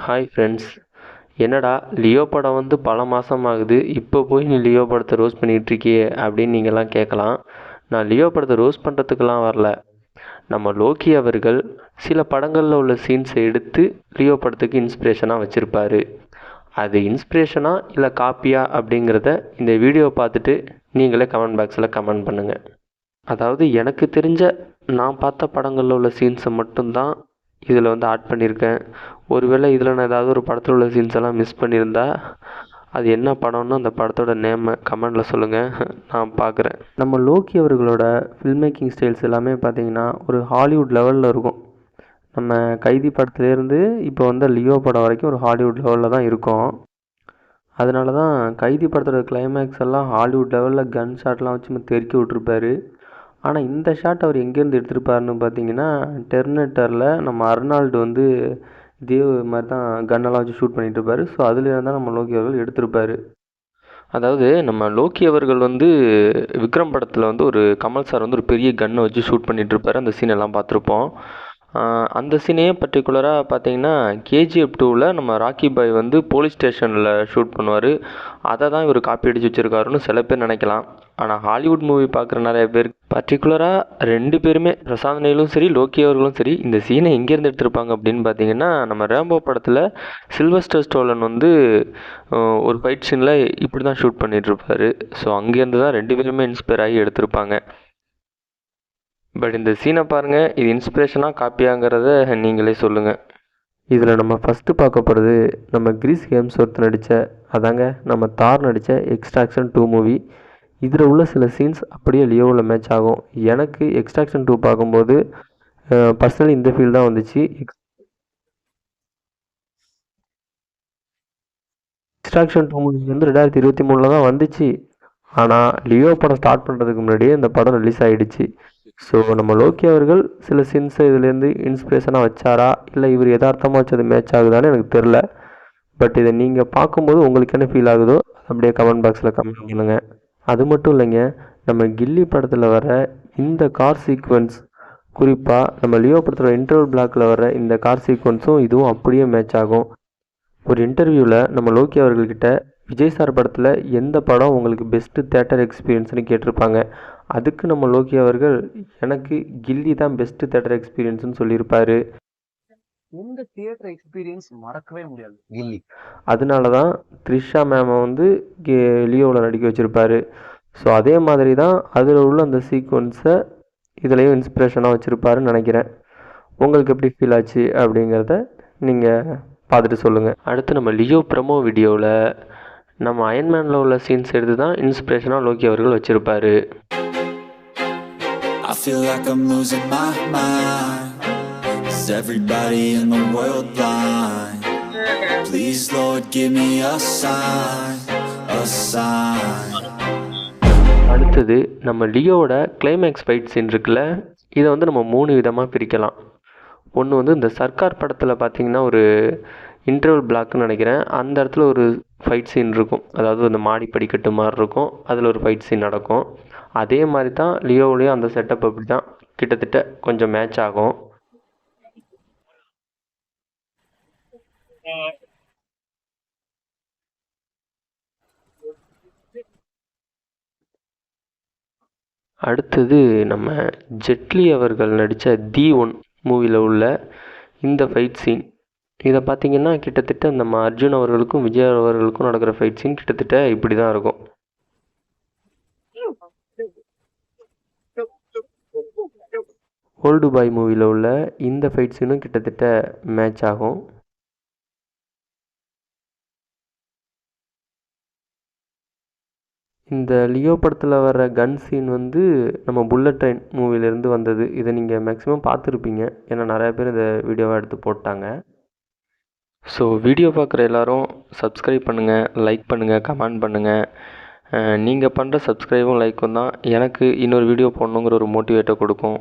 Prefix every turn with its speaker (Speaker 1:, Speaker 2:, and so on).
Speaker 1: Hi friends. என்னடா Leo படம் வந்து பல மாதம் ஆகுது, இப்போ போய் நீ லியோ படத்தை ரோஸ்ட் பண்ணிகிட்ருக்கியே அப்படின்னு நீங்கள்லாம் கேட்கலாம். நான் லியோ படத்தை ரோஸ்ட் பண்ணுறதுக்கெலாம் வரல. நம்ம லோக்கி அவர்கள் சில படங்களில் உள்ள சீன்ஸை எடுத்து லியோ படத்துக்கு இன்ஸ்பிரேஷனாக வச்சுருப்பார். அது இன்ஸ்பிரேஷனா இல்லை காப்பியா அப்படிங்கிறத இந்த வீடியோ பார்த்துட்டு நீங்களே கமெண்ட் பாக்ஸில் கமெண்ட் பண்ணுங்கள். அதாவது எனக்கு தெரிஞ்ச நான் பார்த்த படங்களில் உள்ள சீன்ஸை மட்டும்தான் இதில் வந்து ஆட் பண்ணியிருக்கேன். ஒருவேளை இதில் நான் ஏதாவது ஒரு படத்தில் உள்ள சீன்ஸ் எல்லாம் மிஸ் பண்ணியிருந்தா அது என்ன படம்னு அந்த படத்தோட நேமை கமெண்டில் சொல்லுங்கள், நான் பார்க்குறேன். நம்ம லோக்கி அவர்களோட ஃபில்ம் மேக்கிங் ஸ்டைல்ஸ் எல்லாமே பார்த்திங்கன்னா ஒரு ஹாலிவுட் லெவலில் இருக்கும். நம்ம கைதி படத்துலேருந்து இப்போ வந்து லியோ படம் வரைக்கும் ஒரு ஹாலிவுட் லெவலில் தான் இருக்கும். அதனால தான் கைதி படத்தோட கிளைமேக்ஸ் எல்லாம் ஹாலிவுட் லெவலில் கன் ஷாட்லாம் வச்சு தெறிக்கி விட்ருப்பாரு. ஆனால் இந்த ஷாட் அவர் எங்கேருந்து எடுத்திருப்பாருன்னு பார்த்தீங்கன்னா, டெர்மினேட்டரில் நம்ம அர்னால்டு வந்து இதே மாதிரி தான் கன்னெல்லாம் வச்சு ஷூட் பண்ணிகிட்டு இருப்பார். ஸோ அதுலேருந்து தான் நம்ம லோக்கி அவர்கள் எடுத்திருப்பார். அதாவது நம்ம லோக்கி அவர்கள் வந்து விக்ரம் படத்தில் வந்து ஒரு கமல் சார் வந்து ஒரு பெரிய கன்னை வச்சு ஷூட் பண்ணிகிட்ருப்பார். அந்த சீன் எல்லாம் பார்த்துருப்போம். அந்த சீனையே பர்டிகுலராக பார்த்தீங்கன்னா கேஜிஎஃப் 2ல் நம்ம ராக்கி பாய் வந்து போலீஸ் ஸ்டேஷனில் ஷூட் பண்ணுவார். அதை தான் இவர் காப்பி அடித்து வச்சுருக்காருன்னு சில பேர் நினைக்கலாம். ஆனால் ஹாலிவுட் மூவி பார்க்குற நிறைய பேர் பர்டிகுலராக 2 பேருமே பிரசாந்த் நீலும் சரி லோக்கி அவர்களும் சரி இந்த சீனை எங்கேருந்து எடுத்திருப்பாங்க அப்படின்னு பார்த்தீங்கன்னா, நம்ம ரேம்போ படத்தில் சில்வஸ்டர் ஸ்டோலன் வந்து ஒரு ஃபைட் சீனில் இப்படி தான் ஷூட் பண்ணிகிட்ருப்பார். ஸோ அங்கேருந்து தான் 2 பேருமே இன்ஸ்பயர் ஆகி எடுத்திருப்பாங்க. பட் இந்த சீனை பாருங்கள், இது இன்ஸ்பிரேஷனாக காப்பியாங்கிறத நீங்களே சொல்லுங்கள். இதில் நம்ம ஃபஸ்ட்டு பார்க்க போகிறது நம்ம கிறிஸ் ஹெம்ஸ்வொர்த் நடித்த அதாங்க நம்ம தார் நடித்த எக்ஸ்ட்ராக்ஷன் 2 மூவி. இதில் உள்ள சில சீன்ஸ் அப்படியே லியோவில் மேட்ச் ஆகும். எனக்கு எக்ஸ்ட்ராக்ஷன் 2 பார்க்கும்போது பர்சனலி இந்த ஃபீல் தான் வந்துச்சு. எக்ஸ்ட்ராக்ஷன் 2 மூவி வந்து 2023 தான் வந்துச்சு. ஆனால் லியோ படம் ஸ்டார்ட் பண்ணுறதுக்கு முன்னாடியே இந்த படம் ரிலீஸ் ஆகிடுச்சு. ஸோ நம்ம லோக்கி அவர்கள் சில சீன்ஸை இதுலேருந்து இன்ஸ்பிரேஷனாக வச்சாரா இல்லை இவர் யதார்த்தமாக வச்சது மேட்ச் ஆகுதான்னு எனக்கு தெரில. பட் இதை நீங்கள் பார்க்கும்போது உங்களுக்கு என்ன ஃபீல் ஆகுதோ அப்படியே கமெண்ட் பாக்ஸில் கமெண்ட் பண்ணுங்கள். அது மட்டும் இல்லைங்க, நம்ம கில்லி படத்தில் வர இந்த கார் சீக்வன்ஸ், குறிப்பாக நம்ம லியோ படத்தில் இன்டர்வல் பிளாக்கில் வர இந்த கார் சீக்வன்ஸும் இதுவும் அப்படியே மேட்ச் ஆகும். ஒரு இன்டர்வியூவில் நம்ம லோக்கி அவர்கள்கிட்ட விஜய் சார் படத்தில் எந்த படம் உங்களுக்கு பெஸ்ட்டு தேட்டர் எக்ஸ்பீரியன்ஸ்னு கேட்டிருப்பாங்க. அதுக்கு நம்ம லோக்கி அவர்கள் எனக்கு கில்லி தான் பெஸ்ட்டு தேட்டர் எக்ஸ்பீரியன்ஸ்னு சொல்லியிருப்பார்.
Speaker 2: இந்த தியேட்டர் எக்ஸ்பீரியன்ஸ் மறக்கவே முடியாது கில்லி.
Speaker 1: அதனால தான் த்ரிஷா மேமை வந்து லியோவில் நடிக்க வச்சுருப்பாரு. ஸோ அதே மாதிரி தான் அதில் உள்ள அந்த சீக்வன்ஸை இதுலேயும் இன்ஸ்பிரேஷனாக வச்சுருப்பாருன்னு நினைக்கிறேன். உங்களுக்கு எப்படி ஃபீல் ஆச்சு அப்படிங்கிறத நீங்கள் பார்த்துட்டு சொல்லுங்கள். அடுத்து நம்ம லியோ ப்ரமோ வீடியோவில் நம்ம அயன்மேனில் உள்ள சீன்ஸ் எடுத்து தான் இன்ஸ்பிரேஷனாக லோக்கி அவர்கள் வச்சுருப்பார். I feel like I'm losing my mind. Is everybody in the world blind? Please Lord give me a sign, a sign. அடுத்தது நம்ம லியோவோட கிளைமேக்ஸ் ஃபைட் சீன் இருக்குல்ல, இதை வந்து நம்ம 3 விதமாக பிரிக்கலாம். ஒன்று வந்து இந்த சர்க்கார் படத்தில் பார்த்திங்கன்னா ஒரு இன்டர்வல் பிளாக்னு நினைக்கிறேன், அந்த இடத்துல ஒரு ஃபைட் சீன் இருக்கும். அதாவது அந்த மாடி படிக்கட்டு மாதிரி இருக்கும், அதில் ஒரு ஃபைட் சீன் நடக்கும். அதே மாதிரி தான் லியோவிலையும் அந்த செட்டப் அப்படி தான் கிட்டத்தட்ட கொஞ்சம் மேட்ச் ஆகும். அடுத்தது நம்ம ஜெட்லி அவர்கள் நடித்த தி ஒன் மூவியில் உள்ள இந்த ஃபைட் சீன். இதை பார்த்திங்கன்னா கிட்டத்தட்ட நம்ம அர்ஜுன் அவர்களுக்கும் விஜய் அவர்களுக்கும் நடக்கிற ஃபைட் சீன் கிட்டத்தட்ட இப்படி தான் இருக்கும். ஓல்டு பாய் மூவியில் உள்ள இந்த ஃபைட் சீனும் கிட்டத்தட்ட மேட்ச் ஆகும். இந்த லியோ படத்தில் வர கன் சீன் வந்து நம்ம புல்லட் ட்ரெயின் மூவிலேருந்து வந்தது. இதை நீங்கள் மேக்ஸிமம் பார்த்துருப்பீங்க, ஏன்னா நிறையா பேர் இந்த வீடியோவை எடுத்து போட்டாங்க. ஸோ வீடியோ பார்க்குற எல்லோரும் சப்ஸ்கிரைப் பண்ணுங்கள், லைக் பண்ணுங்கள், கமெண்ட் பண்ணுங்கள். நீங்கள் பண்ணுற சப்ஸ்கிரைபும் லைக்கும் தான் எனக்கு இன்னொரு வீடியோ போடணுங்கிற ஒரு மோட்டிவேட்டை கொடுக்கும்.